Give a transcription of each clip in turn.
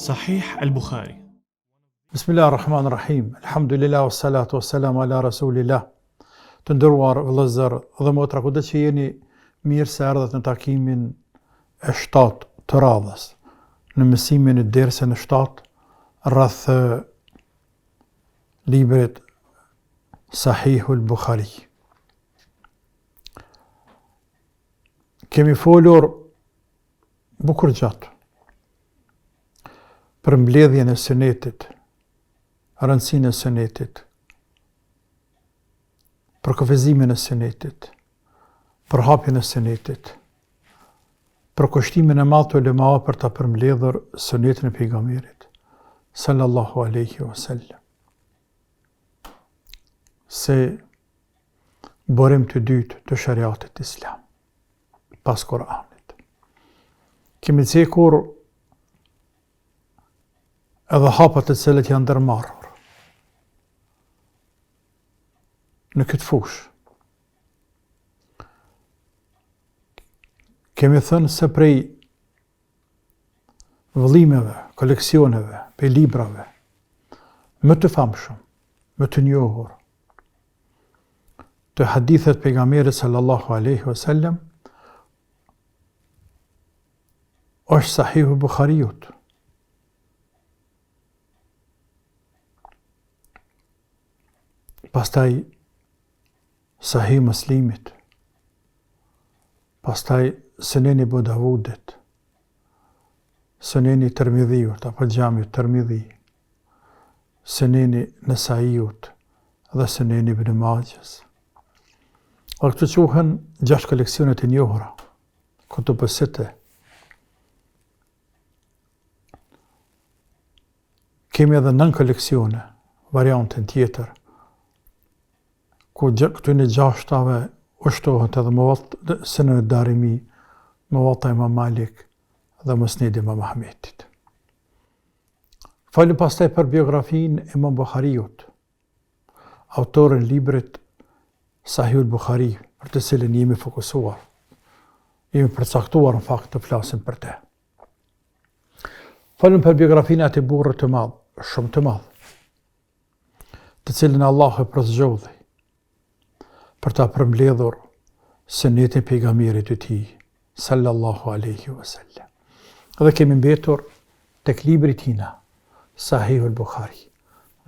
Sahih al-Bukhari. Bismillahirrahmanirrahim. Alhamdulillah wassalatu wassalamu ala rasulillah. Të nderuar vëllezër dhe motra, kudo që jeni, mirë se erdhët në takimin e 7 të radhës, në mësimin e dersën e 7 rreth librit Sahihul Bukhari. Kemi folur bukur gjatë për mbledhjen e sunetit, rëndësinë e sunetit, për kufizimin e sunetit, për hapjen e sunetit, për kushtimin e madh të ulemave për ta përmbledhur sunetin e pejgamberit sallallahu alaihi wasallam. Se burim të dytë të shariatit islam, pas Kur'anit. Kemi cekur edhe hapat e cilët janë ndërmarrur në këtë fushë. Kemi thënë se prej vëllimeve, koleksioneve, prej librave, më të famshëm, më të njohur, të hadithet pejgamberit sallallahu alaihi wasallam, është Sahihu Bukhariut. Pastaj Sahih Muslimit, pastaj Suneni Abu Davudit, Suneni Tirmidhiut apo Xhami Tirmidhi, Suneni Nesaiut dhe Suneni Ibn Majahs. Këto quhen 6 koleksionet e njohura, kutub as-sitta. Kemi edhe 9 koleksione, variantën tjetër, ku këtyne 6-tave ushtohet edhe Sunan Darimi, Muwatta Imam Malik dhe Musnedi Imam Ahmedit. Falim pastaj për biografinë e Imam Bukhariut, autorin librit Sahihul Bukhari, për të cilin jemi fokusuar. Jemi përcaktuar në fakt të flasim për te. Falim për biografinë e atij burri të madh, shumë të madh, të cilin Allahu e përzgjodhi për ta përmbledhur sunetin e pejgamberit të tij sallallahu alaihi wasallam. Dhe kemi mbetur tek libri i tij, Sahihul Bukhari.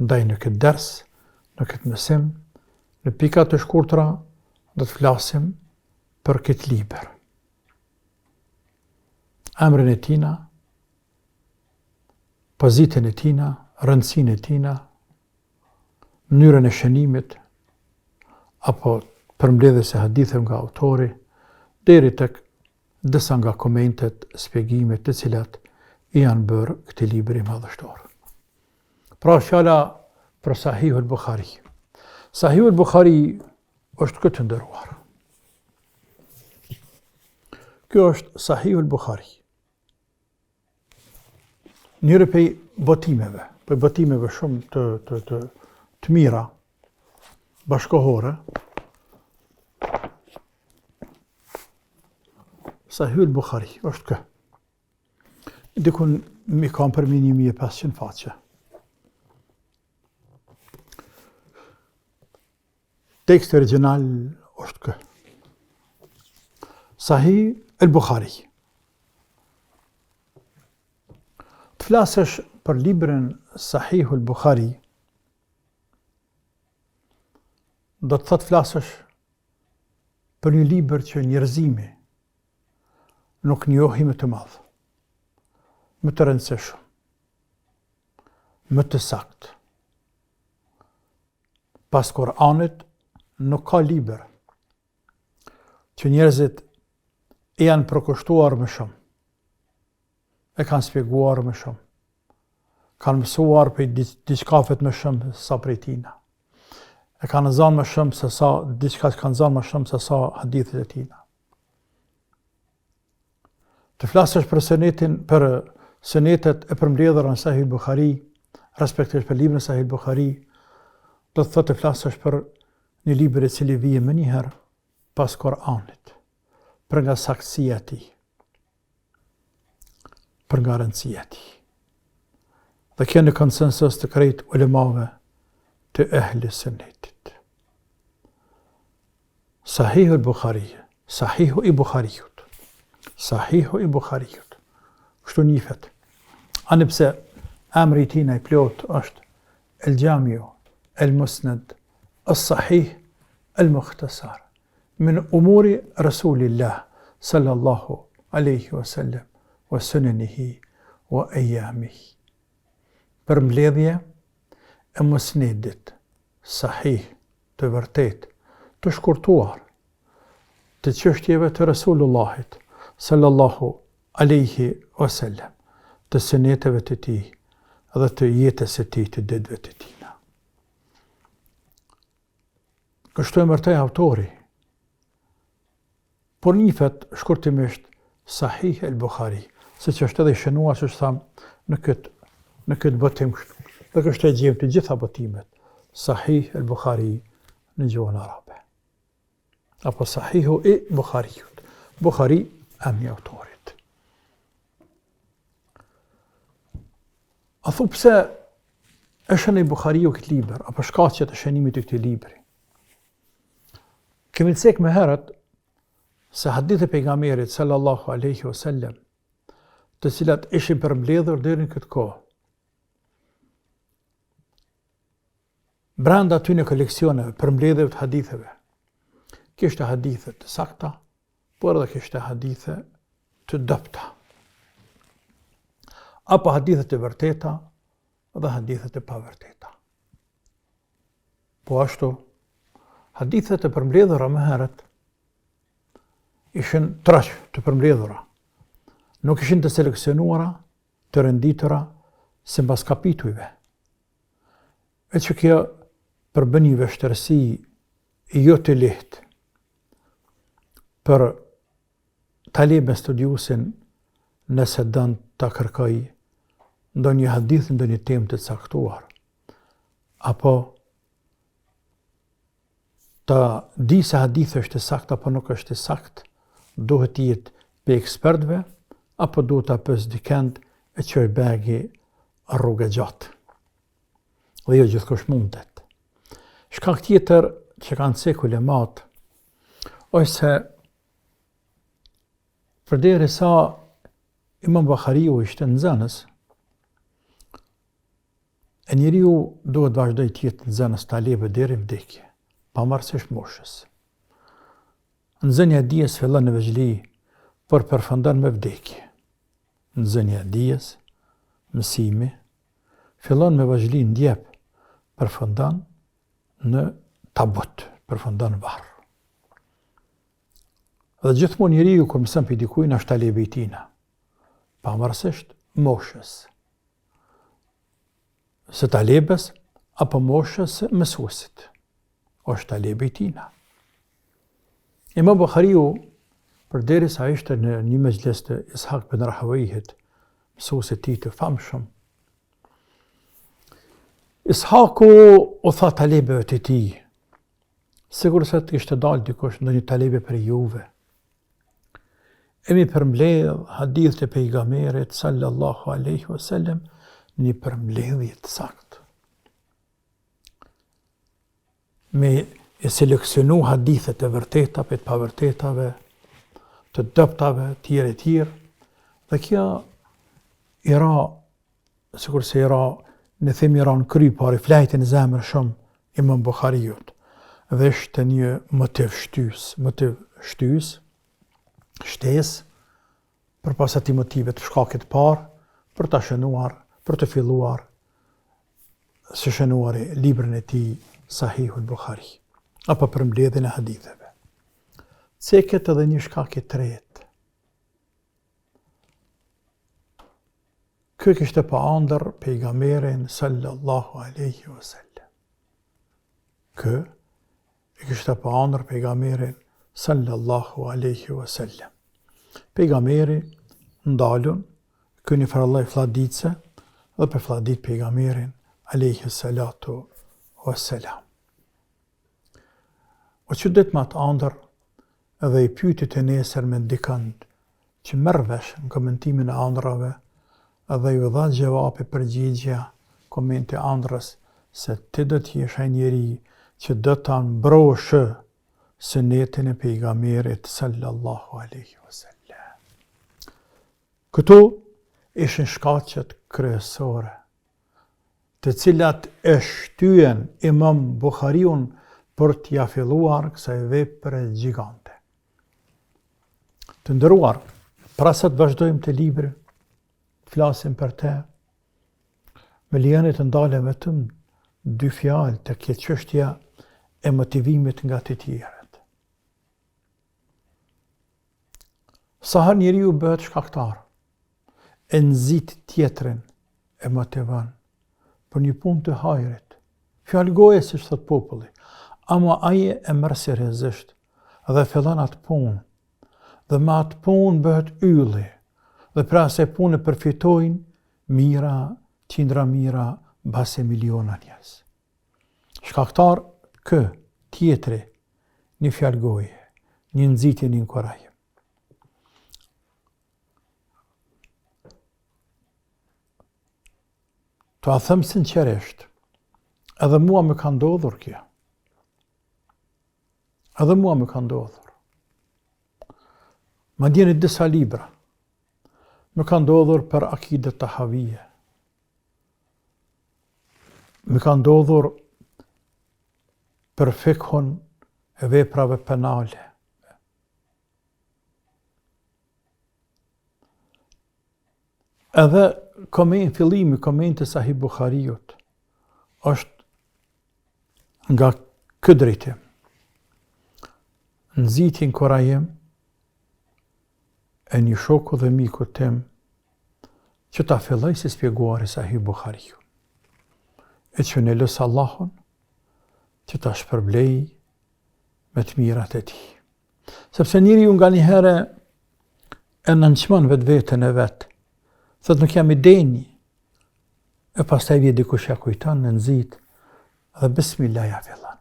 Ndaj në këtë ders, në këtë mësim, në pika të shkurtra, do të flasim për këtë libër. Emrin e tij, pozitën e tij, rëndësinë e tij, mënyrën e shënimit, apo përmbledhjes e haditheve nga autori, deri tek disa nga komentet, shpjegimet të cilat i janë bërë këtij libri madhështor. Pra fjala për Sahihul Bukhari. Sahihul Bukhari është këtë ndëruar. Kjo është Sahihul Bukhari. Njëri prej botimeve shumë të mira, bashkohore, Sahihul Bukhari është kë. Dikun mi kam përmi 1500 faqe. Teksti original është kë. Sahih al-Bukhari. Të flasësh për librin Sahihul Bukhari, do të thotë flasësh për një libër që njerëzimi nuk njohi më të madh, më të rëndësishëm, më të saktë. Pas Kur'anit nuk ka libër që njerëzit e janë përkushtuar më shumë, e kanë shpjeguar më shumë, kanë mësuar për diçkafet më shumë sa prej tina. E kanë zanë më shumë se sa, diçka që kanë zanë më shumë se sa hadithet e tina. Të flasësh për sunetet e përmbledhura në Sahih Bukhari, respektivisht për librin e Sahih Bukhari, do të thotë të flasësh për një libër i cili vije më njëherë pas Kur'anit, për nga saktësia e tij, për nga rëndësia e tij. dhe kjo në konsensus të krejt ulemave të ehli sunnetit. Sahihu al-Bukhari, Sahihu i Bukhariut, Sahihu i Bukhariut. Kështu nifet. Ani pse emri i tij i plot është El-Jamiu, El-Musnad, El-Sahih, El-Mukhtasar min umuri Rasulillah sallallahu alaihi wasallam wa sunanihi wa ayamihi. Për mbledhje e musnedit, sahih, të vërtet, të shkurtuar, të çështjeve të Rasulullahit, sallallahu alaihi wasallam, të suneteve të tij dhe të jetës së tij, të ditëve të tina. Kështu e mërtej autori, por nifet shkurtimisht Sahih el-Bukhari, se që është edhe i shënuar, që është thamë në këtë botim kështu. Dhe kështë e gjemë të gjitha botimet, Sahih el-Bukhari në gjuhën arabe. Apo Sahihu i Bukhariut. Bukhari emri autorit. A thu pse e shën i Bukhariu këtë liber, apo shkaqet e shënimit të këtij libri. Kemi të cek me herët se hadithe pejgamberit sallallahu alaihi wasallam, të cilat ishin përmbledhur deri në këtë kohë. Brenda aty në koleksioneve, përmbledhjeve të haditheve, kishte hadithe të sakta, por edhe kishte hadithe të dobta. Apo hadithe të vërteta dhe hadithe të pavërteta. Po ashtu, hadithe të përmbledhura më herët ishin trash të përmbledhura. Nuk ishin të seleksionuara, të renditura sipas kapitujve. E që kjo përbën një vështërsi jo të lehtë për talebe studiusin nëse dën të kërkoj ndonjë hadith, ndonjë temë të caktuar, apo të di se hadith është i sakt apo nuk është i sakt, duhet të jetë për ekspertëve, apo duhet të apës dikend e që e begi rrugë gjatë. Dhe jo gjithkush mundet. Shkak tjetër që kanë cek ulemat, është se përderisa Imam Bukhariu ishte nxënës, e njeriu duhet vazhdoj të jetë nxënës talebe deri në vdekje, pavarësisht moshës. Nxënia e dijes fillon në veçli, por përfundon me vdekje. Nxënia e dijes, mësimi, fillon me vazhli ndjep, përfundon në tabut, përfundon varr. Dhe gjithmonë njeriu kur mëson për dikujt është talebe i tina, pavarësisht moshës. Së talebes apo moshës së mësuesit, është talebe i tina. Imam Bukhariu, përderisa ishte në një mezhles të Ishaq bin Rahawayhit, mësuesit tij të famshëm, Ishaku u tha talebeve të tij, sigur se të kishte dalë dikush ndonjë talebe për juve. Emi përmbledh hadith të pejgamberit sallallahu alaihi wasallam në një përmbledhje të saktë. Me e seleksionu hadithet të vërteta për të pavërtetave, të dobtave, tjere, dhe kjo i ra, sikur se i ra, në themi i ra në kry, par i flajtin zemër shumë Imam Bukhariut, dhe ishte një motiv shtys, shtes, për pas ati motive të shkakit par, për të shënuar, për të filluar, së shënuari librin e tij Sahihul Bukhari, apo për mbledhjen e haditheve. Ceket edhe një shkak i tretë. Ky kishte pa ëndër pejgamberin sallallahu alaihi wasallam. Ky kishte pa ëndër pejgamberin sallallahu alaihi wasallam. Pejgamberi ndalun, ky një farallaj fladitse, dhe për fladit pejgamberin alaihi salatu wassalam. O që dit ma të andër edhe i pyeti të nesër me ndikën që merr vesh në komentimin e andrave edhe ju dha gjevapi përgjigja komente andrës se ti do t'jesh ai njeri që do ta mbroshë sunetin e pejgamberit sallallahu alaihi wasallam. Këto ishin shkaqet kryesore, të cilat e shtyen Imam Buhariun për t'ja filluar kësaj vepre gjigante. Të nderuar, para se të vazhdojmë të libri, flasim për te, me lejoni të ndalem vetëm 2 fjalë të kjo çështja e motivimit nga të tjerët. Sa herë njeriu bëhet shkaktar, e nxit tjetrin, e motivon për një punë të hajrit. Fjalë goje, siç thot populli, ama ai e merr seriozisht dhe fillon atë punë. Dhe me atë punë bëhet ylli, dhe pra se punë përfitojnë mira, qindra mira, base miliona njerëz. Shkaktar kë, tjetri, një fjalë goje, një nxitje, një inkurajim. To a them sinqerisht, edhe mua më ka ndodhur kjo. Edhe mua më ka ndodhur. Ma djeni disa libra. Më ka ndodhur për akidet të havije. Më ka ndodhur për fikhun e veprave penale. Edhe fillimi komente Sahih Buhariut është nga ky drejtim. Nxitje inkurajim e një shoku dhe miku tim që ta filloj si spjeguari Sahih Buhariu. E që në lësë Allahun që ta shpërblej me të mirat e tij. Sepse njeriu nga një herë e nënçmon vetveten e vet. Thot nuk jam i denjë. E pastaj vjen dikush ja kujton në nxit dhe bismillah ja fillon.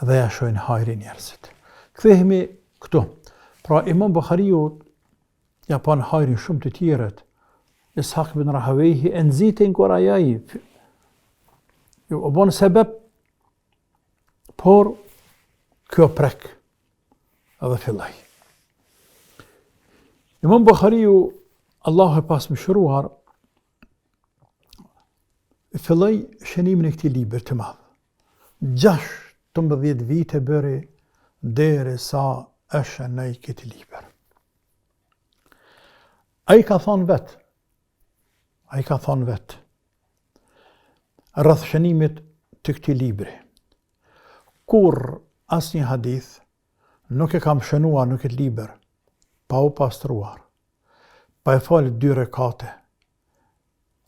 Dhe ja shohin hajrin njerëzit. Kthehemi këtu. Pra Imam Buhariu ja pan hajrin shumë të tjerët. Ishaq ibn Rahawehi e nxitin kur ai u bon sebeb, por kjo prek edhe filloj. Imam Buhariu, Allah e pas mëshiruar, filloj shënimin e këtij libri të madh. 16 vite bëri derisa e shënoi këtë libër. Ai ka thonë vet, rreth shënimit të këtij libri. Kur asnjë hadith nuk e kam shënuar në këtë libër, pa u pastruar, pa e falë 2 rekate,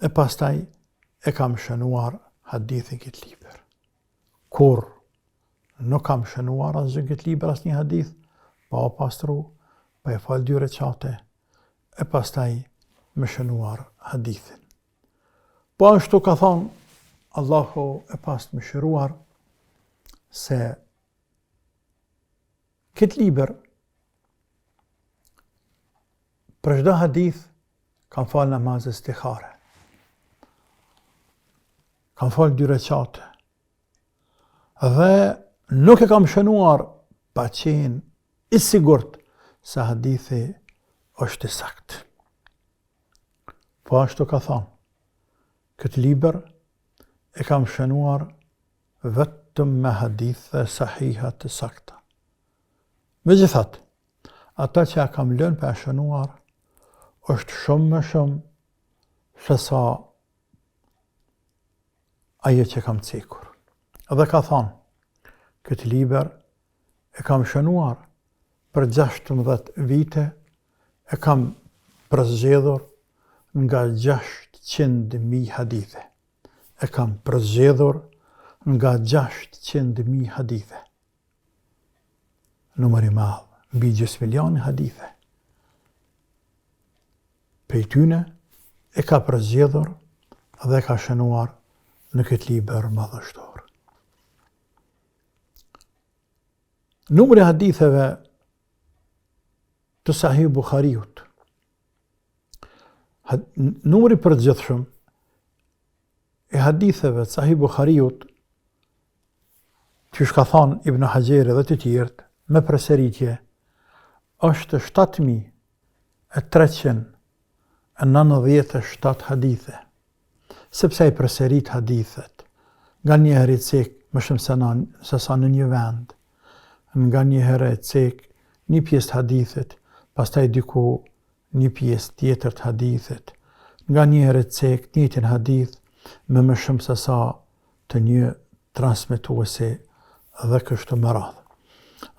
e pastaj e kam shënuar hadithin këtë libër. Kur nuk kam shënuar asgjë këtë libër, asnjë hadith, pa u pastru, pa e falë 2 rekate, e pastaj me shënuar hadithin. Po ashtu ka thonë Allahu e pas mëshiruar se këtë libër për çdo hadith kam falë namaz istikhare. Kam falë 2 rekate. Dhe nuk e kam shënuar pa qenë i sigurt se hadithi është i saktë. Po ashtu ka thonë, këtë libër e kam shënuar vetëm me hadithe sahiha të sakta. Megjithatë, ata që ja kam lënë pa shënuar është shumë më shumë se sa ajo që kam cekur. Dhe ka thonë, këtë libër e kam shënuar për 16 vite, e kam përzgjedhur nga 600.000 hadithe. E kam përzgjedhur nga 600.000 hadithe. Numër i madh, mbi 10 milion hadithe. Prej tyne e ka përzgjedhur dhe ka shënuar në këtë libër madhështor. Numri i haditheve të Sahih Buhariut. numri përgjithshëm e haditheve të Sahih Bukhariut, që shka thonë Ibn Hajeri dhe të tjerët, me përsëritje, është 7397 hadithe. Sepse i përsërit hadithet, nga një herë i cek më shumë se sa në një vend, nga një herë i cek një pjesë të hadithet, pastaj diku një pjesë tjetër të hadithet, nga një herë i cek njëjtin hadith me më shumë se sa të një transmetuese dhe kështu me radhë.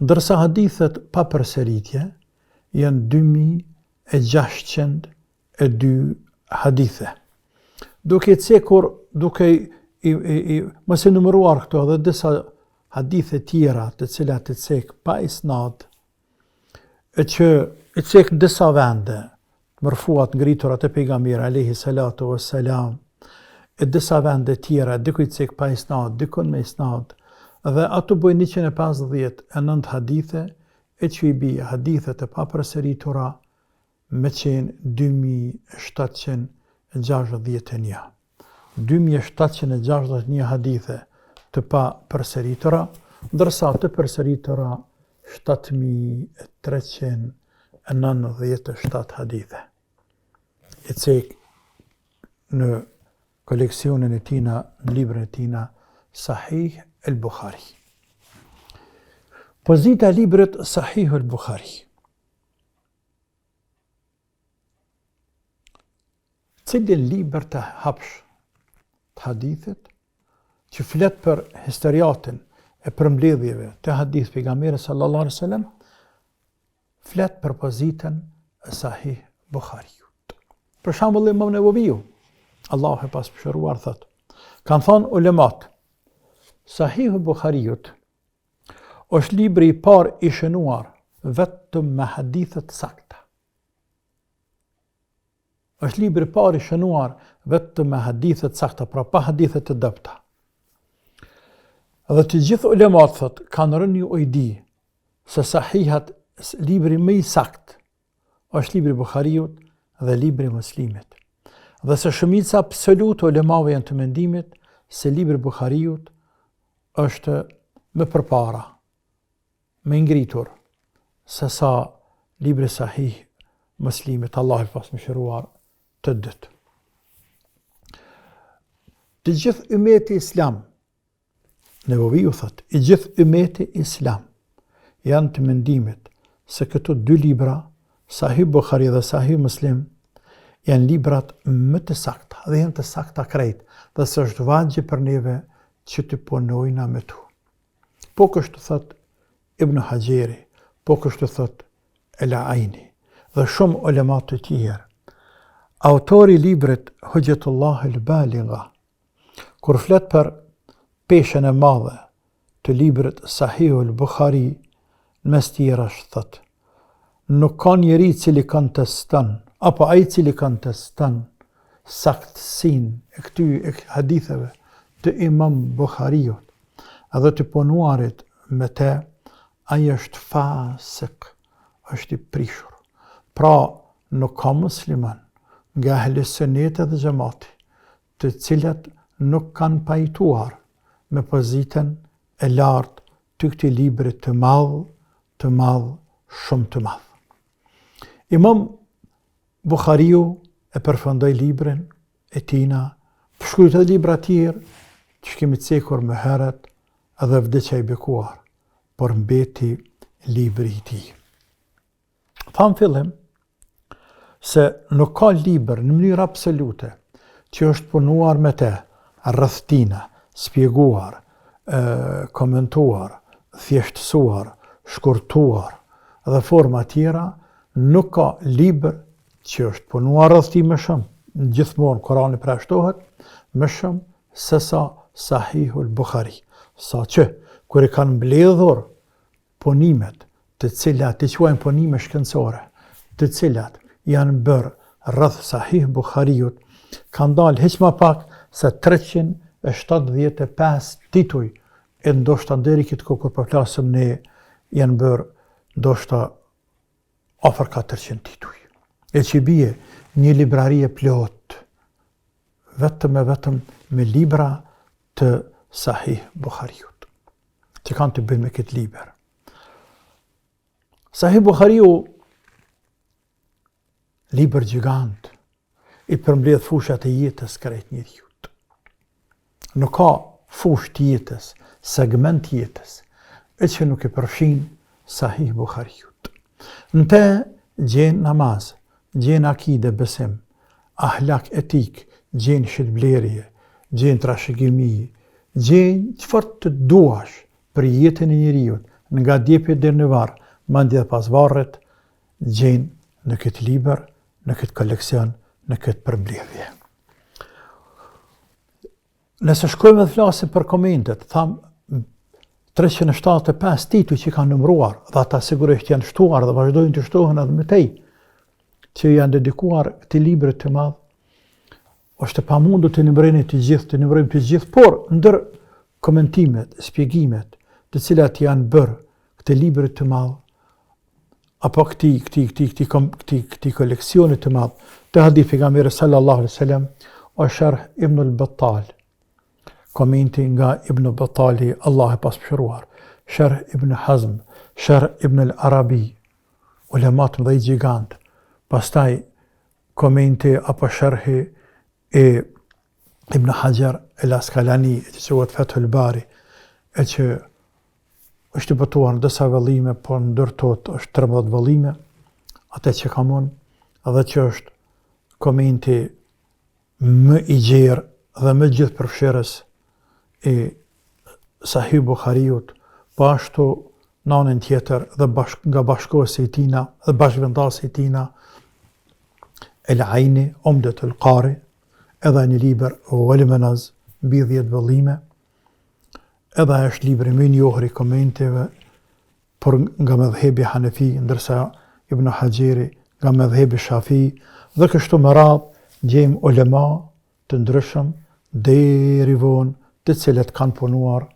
Ndërsa hadithet pa përsëritje janë 2602 hadithe. Duke mos e numëruar këto dhe disa hadithe tjera të cilat e cek pa isnad, e që e cek në disa vende, mërfuat ngritura të pejgamberi alayhi salatu wassalam, e disa vende tjera, diku i cek pa isnad, dikun me isnad, dhe ato bojnë 159 hadithe, e që i bi hadithet e pa përsëritura me qenë 2761. 2761 hadithe të pa përsëritura, ndërsa të përsëritura 7397 hadithe. E cek në koleksionin e tina, në librin e tina, Sahih el-Bukhari. Pozita e librit Sahih el-Bukhari. Cilin libër të hapsh të hadithit, që flet për historiatin e përmbledhjeve të hadith pejgamberit sallallahu alaihi wasallam, flet për pozitën e Sahih Bukhariut. Për shembull Imam Nevaviu, Allahu e pasqyruar, thot, kanë thonë ulemat, Sahih Bukhariut është libri i parë i shënuar vetëm me hadithet sakta. Është libri i parë i shënuar vetëm me hadithet sakta, pra pa hadithet të dobta. Dhe të gjithë ulemat, thot, kanë rënë një ujdi se Sahihat, libri më i sakt, është libri Bukhariut dhe libri Muslimit. Dhe se shumica absolute ulemave janë të mendimit se libri Bukhariut është më përpara, më ngritur, se sa libri Sahih Muslimit, Allah i pasmëshiruar të dytë. Të gjithë ummeti islam, Nevaviu thot, i gjithë ummeti islam janë të mendimit se këto dy libra, Sahih Bukhari dhe Sahih Muslim, janë librat më të sakta dhe janë të sakta krejt, dhe së është vajgje për neve që të punojna me tu. Po kështu thot Ibn Hajeri, po kështu thot El-Aini dhe shumë ulemat të tjerë. Autori librit Hujjatullah el-Baligha, kur flet për peshën e madhe të librit Sahih el-Bukhari, në mes tjera thot, nuk ka njeri cili kanë teston, apo ai cili kanë teston saktësinë e këtyre haditheve të Imam Bukhariut, edhe të punuarit me te, ai është fasik, është i prishur. Pra, nuk ka musliman nga ahli sunneti dhe xhamati, të cilat nuk kanë pajtuar me pozitën e lartë të këtij libri të madh, shumë të madh. Imam Bukhariu e përfundoi librin e tina, shkruajt edhe libra tjerë që kemi cekur më herët edhe vdiqja i bekuar, por mbeti libri i tij. Tham fillim se nuk ka libër në mënyrë absolute që është punuar me te, rrethtina, spjeguar, komentuar, thjeshtësuar, shkurtuar dhe forma tjera, nuk ka libër që është punuar rreth tij më shumë, gjithmonë Kurani prashtohet më shumë se sa Sahihul Bukhari. Sa që, kur i kanë mbledhur punimet, të cilat i quajnë punime shkencore, të cilat janë bërë rreth Sahih Bukhariut, kanë dalë hiç më pak se 375 tituj, e ndoshta deri këtë kohë kur po flasim ne, janë bërë ndoshta afër 400 tituj. E që bie një librari e plot, vetëm me libra të Sahih Bukhariut, që kanë të bëjnë me këtë liber. Sahih Bukhariu, liber gjigant, i përmbledh fushat e jetës krejt njeriut. Nuk ka fush të jetës, segment jetës, e që nuk i përfshin Sahih Bukhariut. Në te gjenë namaz, gjenë akide, besim, ahlak, etik, gjenë shitblerje, gjenë trashëgimi, gjenë qëfar të duash për jetën e njeriut, nga djepit dhe në varë, mandje dhe pas varët, gjenë në këtë liber, në këtë koleksion, në këtë përmbledhje. Nëse shkojmë dhe flasim për komentet, thamë 375 tituj që kanë numëruar, dhe ata sigurisht janë shtuar dhe vazhdojnë të shtohen edhe më tej, që janë dedikuar këtij libri të madh, është e pamundur të numërojmë të gjithë, por ndër komentimet, shpjegimet, të cilat janë bërë këtij libri të madh, apo këtij koleksioni të madh të hadith pejgamberit sallallahu alaihi wasallam, është Sharh Ibn al-Battal, komenti nga Ibn Battali, Allah e pasqyruar, Sharh Ibn Hazm, Sharh Ibn al-Arabi, ulemat më dhe i gjigant, pastaj komenti apo sharhi e Ibn Hajar el-Asqalani, që quhet Fathul Bari, e që është botuar në disa vëllime, por ndërtot është 13 vëllime, atë që kam unë, edhe që është komenti më i gjerë dhe më gjithë përfshirës e Sahih Bukhariut, po ashtu në anën tjetër dhe nga bashkëkohësi i tina dhe bashkëvendasi i tina, El-Aini, Umdet el-Qari, edhe një liber Ghalmanaz, mbi 10 vëllime, edhe është libri më i njohur i komenteve, por nga medhhebi Hanefi, ndërsa Ibn Hajeri nga medhhebi Shafi, dhe kështu me radhë gjejmë ulema të ndryshëm deri vonë, të cilët kanë punuar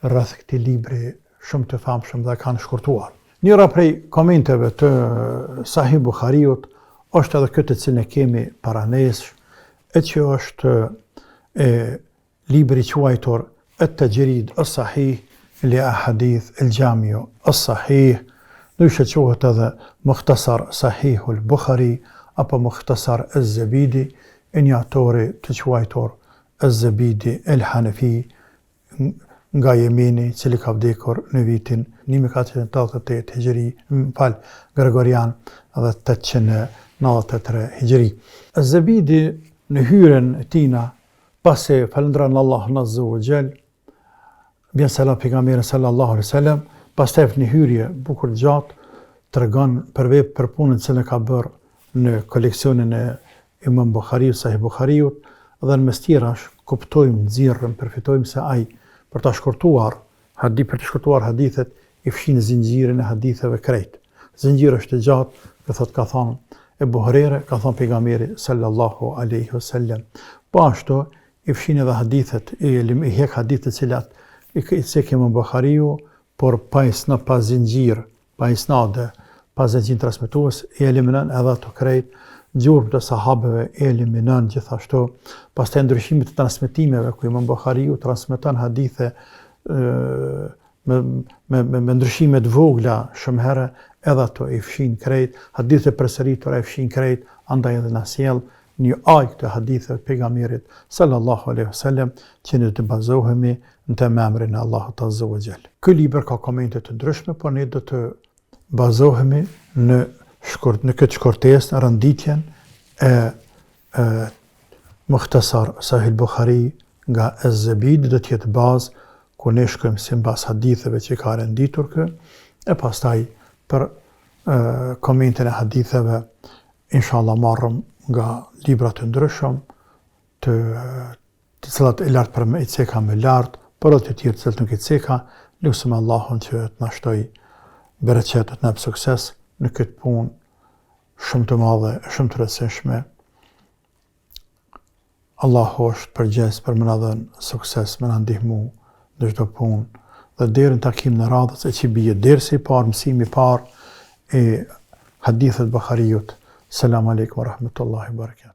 rreth këtij libri shumë të famshëm dhe kanë shkurtuar. Njëra prej komenteve të Sahih Bukhariut është edhe këtë të cilën e kemi para nesh, e që është libri quajtur At-Tajrid as-Sahih li Ahadith al-Jami' as-Sahih, ndryshe quhet edhe Mukhtasar Sahihul Bukhari apo Mukhtasar az-Zabidi, e një autori të quajtur az-Zabidi el-Hanafi nga Jemeni, cili ka vdekur në vitin 1488 Hijri, Gregorian, dhe 893 Hijri. Az-Zabidi në hyrjen e tina, pasi falendron Allahun Azza wa Jall, bjen selam pejgamberin sallallahu alaihi wasallam, pastaj në hyrje bukur gjatë tregon për punën që ka bërë në koleksionin e Imam Bukhariut, Sahih Bukhariut, dhe në mes tjerash kuptojmë, nxirrëm, përfitojmë se ai për të shkurtuar hadithet i fshin zinxhirin e haditheve krejt. Zinxhiri është i gjatë, ka thonë Ebu Hurajra, ka thonë pejgamberi sallallahu alaihi wasallam. Po ashtu i fshin edhe hadithet, i hek hadithet cilat i cek Imam Bukhariu, por pa isnad, pa zinxhir, pa isnade, pa zinxhir transmetues, i eliminon edhe ato krejt. Gjurmë të sahabeve e eliminon gjithashtu, pastaj ndryshimet të transmetimeve ku Imam Bukhariu transmeton hadithe me ndryshime të vogla shumë herë, edhe ato i fshin krejt, hadithe përsëritura i fshin krejt, andaj edhe na sjell një ajk të haditheve të pejgamberit sallallahu alaihi wasallam, që ne të bazohemi në emrin e Allahut Azza wa Jall. Ky libër ka komente të ndryshme, por ne do të bazohemi në këtë shkurtesë, në rënditjen e Mukhtasar Sahih Bukhari nga Az-Zabidi, do të jetë bazë ku ne shkojmë sipas haditheve që ka renditur kë, e pastaj për komentin e haditheve, inshallah marrëm nga libra të ndryshëm, të cilat e lartë për me i ceka me lartë, por edhe të tjerë të cilat nuk i ceka, lutem Allahun që të na shtoj bereqet, të na jap sukses në këtë punë shumë të madhe, shumë të rëndësishme. Allahu është përgjegjës për më na dhënë sukses, më na ndihmu në çdo punë, dhe deri në takim në radhës e që bie dersi i parë, mësimi i parë e hadithet Bukhariut, Selamu alaikum wa rahmatullahi wa barakatuh.